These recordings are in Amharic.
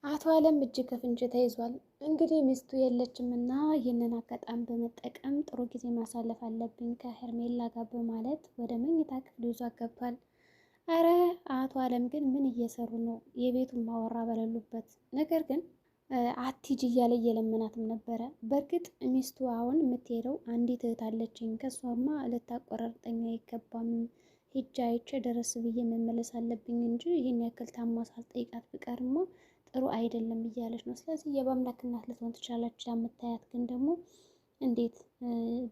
አቶ አለም እጅ ከፍንጅ ተይዟል። እንግዲህ ሚስቱ የለችምና ይህንን አጋጣሚ በመጠቀም ጥሩ ጊዜ ማሳለፍ አለብኝ ከሄርሜላ ጋር በማለት ወደ መኝታ ክፍል ይዟት ገብቷል። አረ አቶ አለም ግን ምን እየሰሩ ነው? የቤቱን ማወራ በሌሉበት። ነገር ግን አትሂጂ እያለ እየለመናትም ነበረ። በእርግጥ ሚስቱ አሁን የምትሄደው አንዲት እህት አለችኝ፣ ከሷማ ልታቆራርጠኝ አይገባም፣ ሂጃ አይቼ ደረስ ብዬ መመለስ አለብኝ እንጂ ይህን ያክል ታማ ሳልጠይቃት ብቀርማ ጥሩ አይደለም እያለች ነው። ስለዚህ የበአምላክ እናት ልትሆን ትችላለች የምታያት፣ ግን ደግሞ እንዴት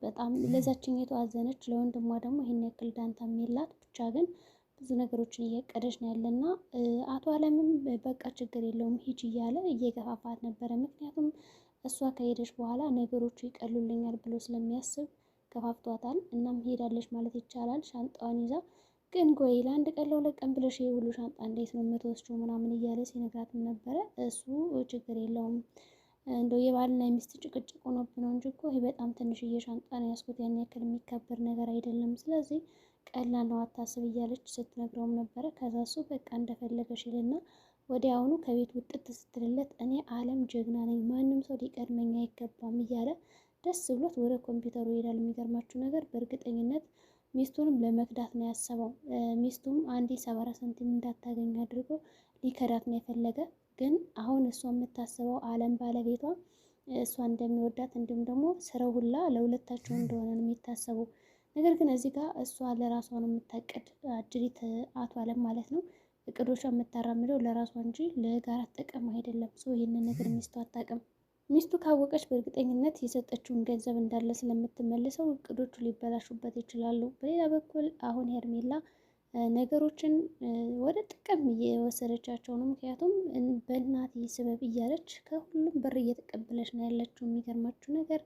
በጣም ለዛችኛይቱ አዘነች። ለወንድሟ ደግሞ ይሄን ያክል ዳንታ የላት ብቻ ግን ብዙ ነገሮችን እያቀደች ነው ያለና አቶ አለምም በቃ ችግር የለውም ሂጅ እያለ እየገፋፋት ነበረ። ምክንያቱም እሷ ከሄደች በኋላ ነገሮቹ ይቀሉልኛል ብሎ ስለሚያስብ ገፋፍቷታል። እናም ሄዳለች ማለት ይቻላል ሻንጣዋን ይዛ። ግን ቆይ ለአንድ ቀን ለሁለት ቀን ብለሽ ይሄ ሁሉ ሻንጣ እንዴት ነው የምትወስጂው ምናምን እያለ ሲነግራትም ነበረ። እሱ ችግር የለውም እንደው የባልና የሚስት ጭቅጭቅ ሆኖብን ነው እንጂ እኮ ይሄ በጣም ትንሽዬ ሻንጣ ነው ያዝኩት፣ ያን ያክል የሚከበር ነገር አይደለም፣ ስለዚህ ቀላል ነው አታስብ እያለች ስትነግረውም ነበረ። ከዛ እሱ በቃ እንደፈለገሽ ይልና ወዲያውኑ ከቤት ውጥት ስትልለት እኔ አለም ጀግና ነኝ፣ ማንም ሰው ሊቀድመኝ አይገባም እያለ ደስ ብሎት ወደ ኮምፒውተሩ ይሄዳል። የሚገርማችሁ ነገር በእርግጠኝነት ሚስቱንም ለመክዳት ነው ያሰበው። ሚስቱም አንዴ 70 ሳንቲም እንዳታገኝ አድርጎ ሊከዳት ነው የፈለገ። ግን አሁን እሷ የምታስበው አለም ባለቤቷ እሷ እንደሚወዳት እንዲሁም ደግሞ ስራው ሁላ ለሁለታቸው እንደሆነ ነው የሚታሰበው። ነገር ግን እዚህ ጋር እሷ ለራሷ ነው የምታቅድ፣ አጅሪት አቶ አለም ማለት ነው። እቅዶቿ የምታራምደው ለራሷ እንጂ ለጋራ ጥቅም አይደለም። ሰው ይህንን ነገር ሚስቱ አታውቅም። ሚስቱ ካወቀች በእርግጠኝነት የሰጠችውን ገንዘብ እንዳለ ስለምትመልሰው እቅዶቹ ሊበላሹበት ይችላሉ። በሌላ በኩል አሁን ሄርሜላ ነገሮችን ወደ ጥቅም እየወሰደቻቸው ነው። ምክንያቱም በእናቴ ስበብ እያለች ከሁሉም ብር እየተቀበለች ነው ያለችው። የሚገርማችሁ ነገር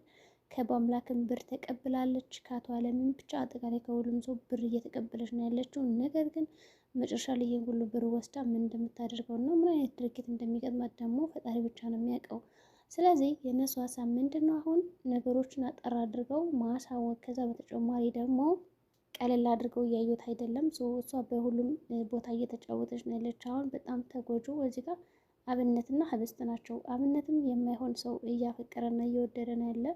ከባምላክም ብር ተቀብላለች፣ ከአቶ አለምም ብቻ አጠቃላይ ከሁሉም ሰው ብር እየተቀበለች ነው ያለችው። ነገር ግን መጨረሻ ላይ ይሄን ሁሉ ብር ወስዳ ምን እንደምታደርገው እና ምን አይነት ድርጊት እንደሚገጥማት ደግሞ ፈጣሪ ብቻ ነው የሚያውቀው። ስለዚህ የእነሱ ሀሳብ ምንድን ነው? አሁን ነገሮችን አጠር አድርገው ማሳወቅ፣ ከዛ በተጨማሪ ደግሞ ቀለል አድርገው እያዩት አይደለም። እሷ በሁሉም ቦታ እየተጫወተች ነው ያለች። አሁን በጣም ተጎጁ እዚህ ጋር አብነትና ህብስት ናቸው። አብነትም የማይሆን ሰው እያፈቀረና እየወደደ ነው ያለ፣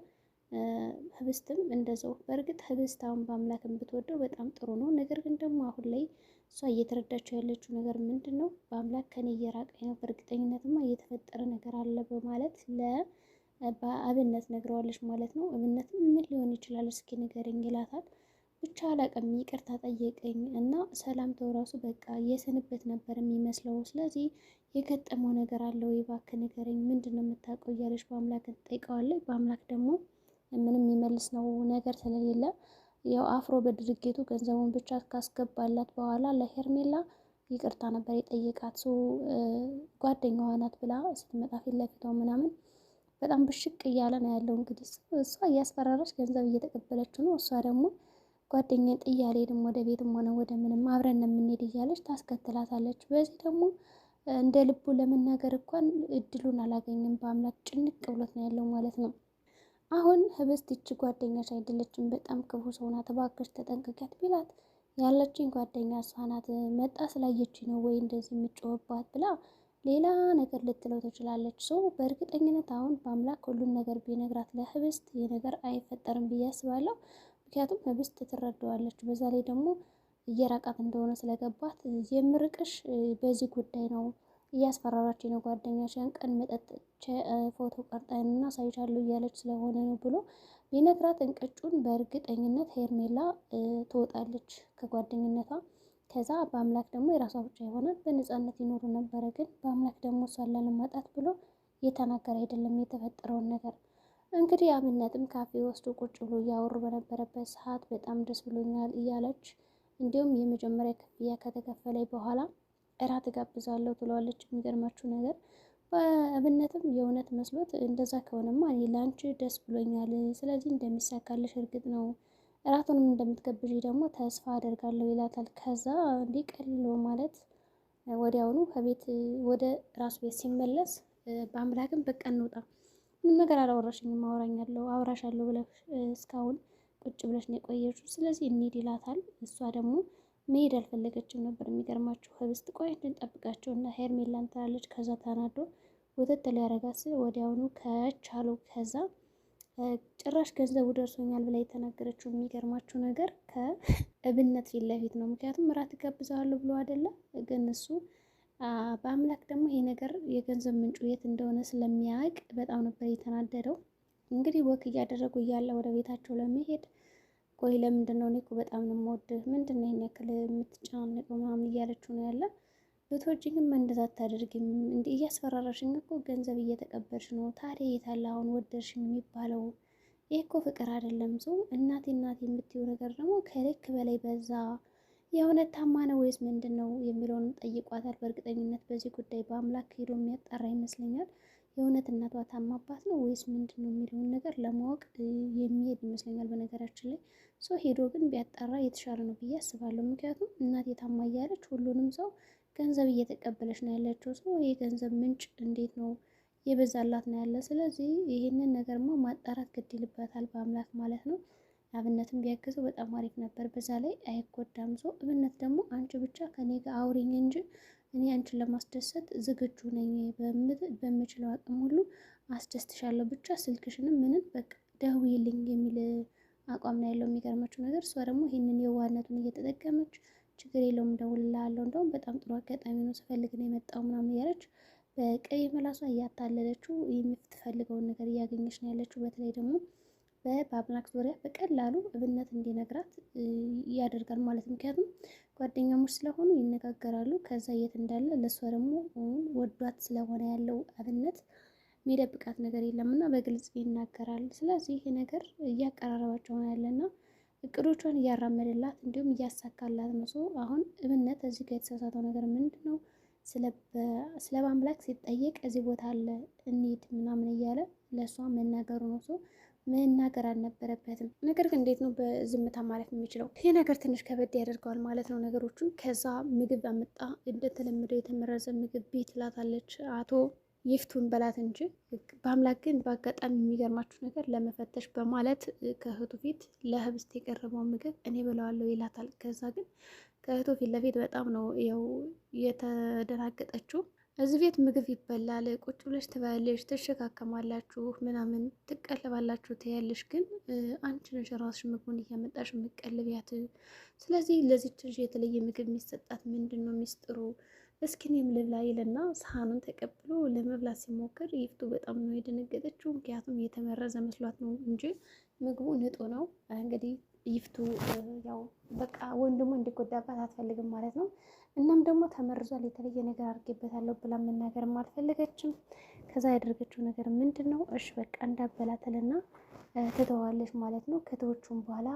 ህብስትም እንደዛው። በእርግጥ ህብስት አሁን በአምላክም ብትወደው በጣም ጥሩ ነው። ነገር ግን ደግሞ አሁን ላይ እሷ እየተረዳችው ያለችው ነገር ምንድን ነው? በአምላክ ከኔ እየራቀኝ ነው፣ በእርግጠኝነትማ እየተፈጠረ ነገር አለ በማለት ለአብነት ነግረዋለች ማለት ነው። አብነትም ምን ሊሆን ይችላል እስኪ ንገረኝ ይላታል። ብቻ አላቅም ይቅርታ ጠየቀኝ እና ሰላምታው ራሱ በቃ የስንበት ነበር የሚመስለው። ስለዚህ የገጠመው ነገር አለው እባክህ ንገረኝ፣ ምንድን ነው የምታውቀው እያለች በአምላክ ትጠይቀዋለች። በአምላክ ደግሞ ምንም የሚመልስ ነው ነገር ስለሌለ ያው አፍሮ በድርጊቱ ገንዘቡን ብቻ ካስገባላት በኋላ ለሄርሜላ ይቅርታ ነበር የጠየቃት። ጓደኛዋ ናት ብላ ስትመጣ ፊት ለፊቷ ምናምን በጣም ብሽቅ እያለ ነው ያለው። እንግዲህ እሷ እያስፈራራች ገንዘብ እየተቀበለችው ነው። እሷ ደግሞ ጓደኛዬ ጥዬ አልሄድም ወደ ቤትም ሆነ ወደ ምንም አብረን ነው የምንሄድ እያለች ታስከትላታለች። በዚህ ደግሞ እንደ ልቡ ለመናገር እንኳን እድሉን አላገኝም። በአምላክ ጭንቅ ብሎት ነው ያለው ማለት ነው። አሁን ህብስት ይቺ ጓደኛሽ አይደለችም፣ በጣም ክፉ ሰው ናት፣ እባክሽ ተጠንቀቂያት ቢላት ያለችኝ ጓደኛ እሷ ናት፣ መጣ ስላየች ነው ወይ እንደዚህ የምጮህባት ብላ ሌላ ነገር ልትለው ትችላለች። ሰው በእርግጠኝነት አሁን በአምላክ ሁሉን ነገር ቢነግራት ለህብስት ይህ ነገር አይፈጠርም ብዬ አስባለሁ። ምክንያቱም ህብስት ትረዳዋለች። በዛ ላይ ደግሞ እየራቃት እንደሆነ ስለገባት የምርቅሽ በዚህ ጉዳይ ነው፣ እያስፈራራች ነው ጓደኛሽ፣ ያን ቀን መጠጥ ፎቶ ቀርጣይና ሳይቻለሁ እያለች ስለሆነ ነው ብሎ ቢነግራት እንቅጩን በእርግጠኝነት ሄርሜላ ትወጣለች ከጓደኝነቷ። ከዛ በአምላክ ደግሞ የራሷ ብቻ ይሆናል፣ በነፃነት ይኖሩ ነበረ። ግን በአምላክ ደግሞ እሷን ላለማጣት ብሎ እየተናገረ አይደለም የተፈጠረውን ነገር። እንግዲህ አብነትም ካፌ ወስዶ ቁጭ ብሎ እያወሩ በነበረበት ሰዓት በጣም ደስ ብሎኛል እያለች እንዲሁም የመጀመሪያ ክፍያ ከተከፈለ በኋላ እራት እጋብዛለሁ ትለዋለች። የሚገርማችሁ ነገር በአብነትም የእውነት መስሎት እንደዛ ከሆነማ እኔ ለአንቺ ደስ ብሎኛል፣ ስለዚህ እንደሚሳካልሽ እርግጥ ነው፣ እራቱንም እንደምትገብዥ ደግሞ ተስፋ አደርጋለሁ ይላታል። ከዛ እንዲቀልሎ ማለት ወዲያውኑ ከቤት ወደ ራሱ ቤት ሲመለስ በአምላክም በቃ እንውጣ፣ ምንም ነገር አላወራሽኝም፣ አወራሻለሁ ብለሽ እስካሁን ቁጭ ብለሽ ነው የቆየችው፣ ስለዚህ እንሂድ ይላታል። እሷ ደግሞ መሄድ አልፈለገችም ነበር። የሚገርማችሁ ህብስት ቆይ እንድንጠብቃቸው እና ሄርሜላን ትላለች። ከዛ ተናዶ ወተት ሊያረጋት ስል ወዲያውኑ ከቻሉ ከዛ ጭራሽ ገንዘቡ ደርሶኛል ብላ የተናገረችው የሚገርማችሁ ነገር ከእብነት ፊት ለፊት ነው። ምክንያቱም እራት እጋብዘዋለሁ ብሎ አይደለም ግን እሱ በአምላክ ደግሞ ይሄ ነገር የገንዘብ ምንጩ የት እንደሆነ ስለሚያውቅ በጣም ነበር የተናደደው። እንግዲህ ወክ እያደረጉ እያለ ወደ ቤታቸው ለመሄድ ቆይ ለምንድን ነው እኔ እኮ በጣም ነው የምወድህ፣ ምንድን ነው ይሄን ያክል የምትጨናነቀው ምናምን እያለችው ነው ያለ። ብትወጂኝም እንደዛ አታደርጊም እንዲ እያስፈራራሽኝ እኮ ገንዘብ እየተቀበልሽ ነው። ታዲያ የታለ አሁን ወደድሽኝ የሚባለው? ይህ እኮ ፍቅር አይደለም። ሰው እናቴ እናቴ የምትይው ነገር ደግሞ ከልክ በላይ በዛ። የእውነት ታማ ነው ወይስ ምንድን ነው የሚለውንም ጠይቋታል። በእርግጠኝነት በዚህ ጉዳይ በአምላክ ሄዶ የሚያጣራ ይመስለኛል። የእውነት እናቷ ታማባት ነው ወይስ ምንድን ነው የሚለውን ነገር ለማወቅ የሚሄድ ይመስለኛል። በነገራችን ላይ ሰው ሄዶ ግን ቢያጣራ የተሻለ ነው ብዬ አስባለሁ። ምክንያቱም እናቴ ታማ እያለች ሁሉንም ሰው ገንዘብ እየተቀበለች ነው ያለችው። ሰው የገንዘብ ምንጭ እንዴት ነው የበዛላት ነው ያለ። ስለዚህ ይህንን ነገርማ ማጣራት ግድ ይልበታል በአምላክ ማለት ነው። አብነትም ቢያግዘው በጣም አሪፍ ነበር። በዛ ላይ አይጎዳም። ሰው እብነት ደግሞ አንቺ ብቻ ከኔ ጋር አውሪኝ እንጂ እኔ አንቺን ለማስደሰት ዝግጁ ነኝ፣ በምችለው አቅም ሁሉ አስደስትሻለሁ፣ ብቻ ስልክሽንም ምንም በቃ ደውዪልኝ የሚል አቋም ነው ያለው። የሚገርማችሁ ነገር እሷ ደግሞ ይህንን የዋህነቱን እየተጠቀመች ችግር የለውም እደውልልሃለሁ፣ እንደውም በጣም ጥሩ አጋጣሚ ነው ስፈልግ ነው የመጣው ምናምን እያለች በቀይ መላሷ እያታለለችው የምትፈልገውን ነገር እያገኘች ነው ያለችው። በተለይ ደግሞ በአምላክ ዙሪያ በቀላሉ እብነት እንዲነግራት ያደርጋል ማለት ነው። ምክንያቱም ጓደኛሞች ስለሆኑ ይነጋገራሉ። ከዛ የት እንዳለ ለእሷ ደግሞ ወዷት ስለሆነ ያለው አብነት የሚደብቃት ነገር የለም እና በግልጽ ይናገራል። ስለዚህ ይሄ ነገር እያቀራረባቸው ነው ያለና እቅዶቿን እያራመደላት እንዲሁም እያሳካላት ነው። ሰው አሁን እብነት እዚህ ጋር የተሳሳተው ነገር ምንድን ነው? ስለ በአምላክ ሲጠየቅ እዚህ ቦታ አለ እንሂድ ምናምን እያለ ለእሷ መናገሩ ነው። ሰው መናገር አልነበረበትም። ነገር ግን እንዴት ነው በዝምታ ማለፍ የሚችለው? ይሄ ነገር ትንሽ ከበድ ያደርገዋል ማለት ነው ነገሮቹን። ከዛ ምግብ አመጣ፣ እንደተለመደው የተመረዘ ምግብ ቤት ትላታለች። አቶ ይፍቱን በላት እንጂ በአምላክ ግን በአጋጣሚ የሚገርማችሁ ነገር ለመፈተሽ በማለት ከእህቱ ፊት ለህብስት የቀረበው ምግብ እኔ ብለዋለሁ ይላታል። ከዛ ግን ከእህቱ ፊት ለፊት በጣም ነው ያው የተደናገጠችው። እዚህ ቤት ምግብ ይበላል፣ ቁጭ ብለሽ ትበያለሽ፣ ትሸካከማላችሁ፣ ምናምን ትቀልባላችሁ ትያለሽ፣ ግን አንቺ ነሽ ራስሽ ምግቡን እያመጣሽ የምትቀልቢያት። ስለዚህ ለዚች ልጅ የተለየ ምግብ የሚሰጣት ምንድን ነው ሚስጥሩ? እስኪ እኔም ልብላ ይልና ሳህኑን ተቀብሎ ለመብላት ሲሞክር ይፍቱ በጣም ነው የደነገጠችው። ምክንያቱም የተመረዘ መስሏት ነው እንጂ ምግቡ ንጡ ነው። እንግዲህ ይፍቱ ያው በቃ ወንድሙ እንዲጎዳባት አትፈልግም ማለት ነው። እናም ደግሞ ተመርዟል፣ የተለየ ነገር አድርጌበታለሁ ብላ መናገርም አልፈለገችም። ከዛ ያደረገችው ነገር ምንድን ነው? እሺ በቃ እንዳበላተልና ትተዋለች ማለት ነው። ከተወቹም በኋላ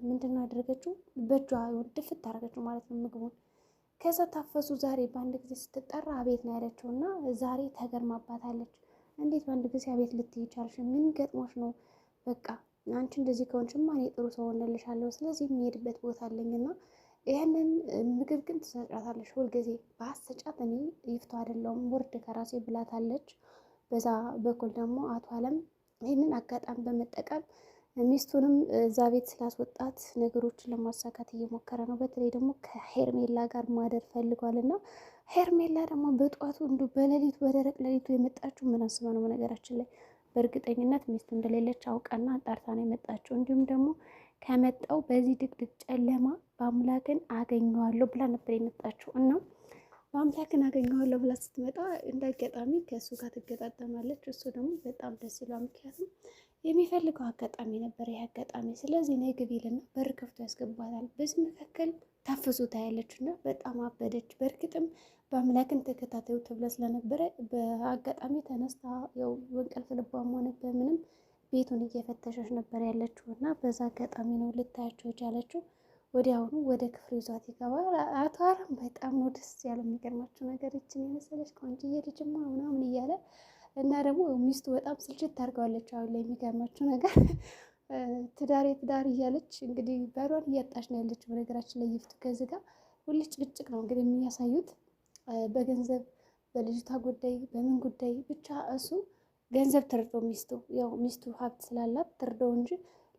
ምንድን ነው ያደረገችው? በእጇ ድፍት ታደረገችው ማለት ነው ምግቡን። ከዛ ታፈሱ ዛሬ በአንድ ጊዜ ስትጠራ አቤት ነው ያለችው እና ዛሬ ተገርማባታለች። እንዴት በአንድ ጊዜ አቤት ልትይ ቻልሽ? ምን ገጥሞች ነው? በቃ አንቺ እንደዚህ ከሆንሽማ እኔ ጥሩ ሰው ሆነልሻለሁ። ስለዚህ የሚሄድበት ቦታ አለኝና ይህንን ምግብ ግን ትሰጫታለች ሁልጊዜ። በአሰጫት እኔ ይፍቱ አይደለሁም ውርድ ከራሴ ብላታለች። በዛ በኩል ደግሞ አቶ አለም ይህንን አጋጣሚ በመጠቀም ሚስቱንም እዛ ቤት ስላስወጣት ነገሮችን ለማሳካት እየሞከረ ነው። በተለይ ደግሞ ከሄርሜላ ጋር ማደር ፈልጓል እና ሄርሜላ ደግሞ በጧቱ እንዲሁ በሌሊቱ በደረቅ ሌሊቱ የመጣችው ምን አስባ ነው? በነገራችን ላይ በእርግጠኝነት ሚስቱ እንደሌለች አውቃና አጣርታ ነው የመጣችው። እንዲሁም ደግሞ ከመጣው በዚህ ድቅድቅ ጨለማ በአምላክን አገኘዋለሁ ብላ ነበር የመጣችው እና በአምላክን አገኘዋለሁ ብላ ስትመጣ እንደ አጋጣሚ ከእሱ ጋር ትገጣጠማለች። እሱ ደግሞ በጣም ደስ ይሏል። ምክንያቱም የሚፈልገው አጋጣሚ ነበር ይህ አጋጣሚ። ስለዚህ ነይ ግቢ ይልና በር ከፍቶ ያስገባታል። በዚህ መካከል ታፍሱ ታያለች እና በጣም አበደች። በእርግጥም በአምላክን ተከታታዩ ተብላ ስለነበረ በአጋጣሚ ተነስታ ያው በእንቅልፍ ልቧም ሆነ በምንም ቤቱን እየፈተሸች ነበር ያለችው እና በዛ አጋጣሚ ነው ልታያቸው የቻለችው። ወዲያውኑ ወደ ክፍሉ ይዟት ይገባል። አቶ አለም በጣም ነው ደስ ያለው። የሚገርማቸው ነገር ይችን የመሰለች ቆንጆዬ ልጅማ ምናምን እያለ እና ደግሞ ሚስቱ በጣም ስልችት ታርገዋለች። አሁን ላይ የሚገርማችሁ ነገር ትዳር እያለች እንግዲህ ባሏን እያጣች ነው ያለችው። በነገራችን ላይ ይፍቱ ከዚህ ጋር ሁሌ ጭቅጭቅ ነው እንግዲህ የሚያሳዩት በገንዘብ በልጅቷ ጉዳይ በምን ጉዳይ ብቻ። እሱ ገንዘብ ትርዶ ሚስቱ ሀብት ስላላት ትርዶ እንጂ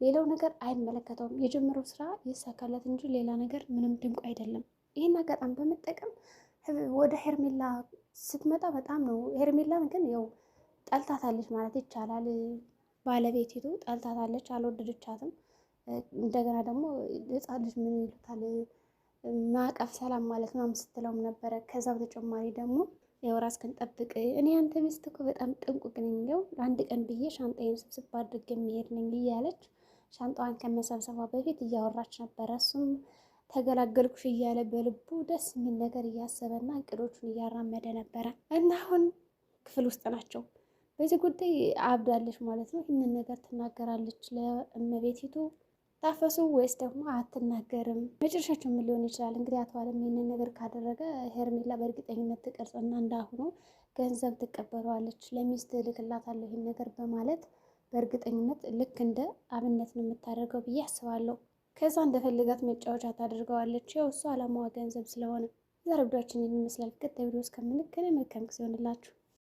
ሌላው ነገር አይመለከተውም። የጀመረው ስራ ይሳካለት እንጂ ሌላ ነገር ምንም ድንቁ አይደለም። ይህን አጋጣሚ በመጠቀም ወደ ሄርሜላ ስትመጣ በጣም ነው። ሄርሜላን ግን ያው ጠልታታለች ማለት ይቻላል። ባለቤቲቱ ጠልታታለች፣ አልወደደቻትም። እንደገና ደግሞ ሕፃን ልጅ ምን ይሉታል ማዕቀፍ ሰላም ማለት ምናምን ስትለውም ነበረ። ከዛ በተጨማሪ ደግሞ ያው ራስህን ጠብቅ፣ እኔ አንተ ሚስት እኮ በጣም ጥንቁቅ ነኝ፣ ያው አንድ ቀን ብዬ ሻንጣዬን ስብስብ አድርጌ የሚሄድ ነኝ እያለች ሻንጣዋን ከመሰብሰቧ በፊት እያወራች ነበረ። እሱም ተገላገልኩሽ እያለ በልቡ ደስ የሚል ነገር እያሰበና እቅዶቹን እያራመደ ነበረ እና አሁን ክፍል ውስጥ ናቸው። በዚህ ጉዳይ አብዳለች ማለት ነው። ይህንን ነገር ትናገራለች ለእመቤቲቱ ታፈሱ ወይስ ደግሞ አትናገርም? መጨረሻቸው ምን ሊሆን ይችላል? እንግዲህ አቶ አለም ይህንን ነገር ካደረገ ሄርሜላ በእርግጠኝነት ትቀርጽና እንዳሁኑ ገንዘብ ትቀበለዋለች። ለሚስት እልክላታለሁ ይህን ነገር በማለት በእርግጠኝነት ልክ እንደ አብነት ነው የምታደርገው ብዬ አስባለሁ። ከዛ እንደፈልጋት መጫወቻ ታደርገዋለች። ያው እሱ አላማዋ ገንዘብ ስለሆነ። ዛሬ ቪዲዮአችን ይህን ይመስላል። ቀጣይ ቪዲዮ እስከምንገናኝ መልካም ጊዜ ይሆንላችሁ።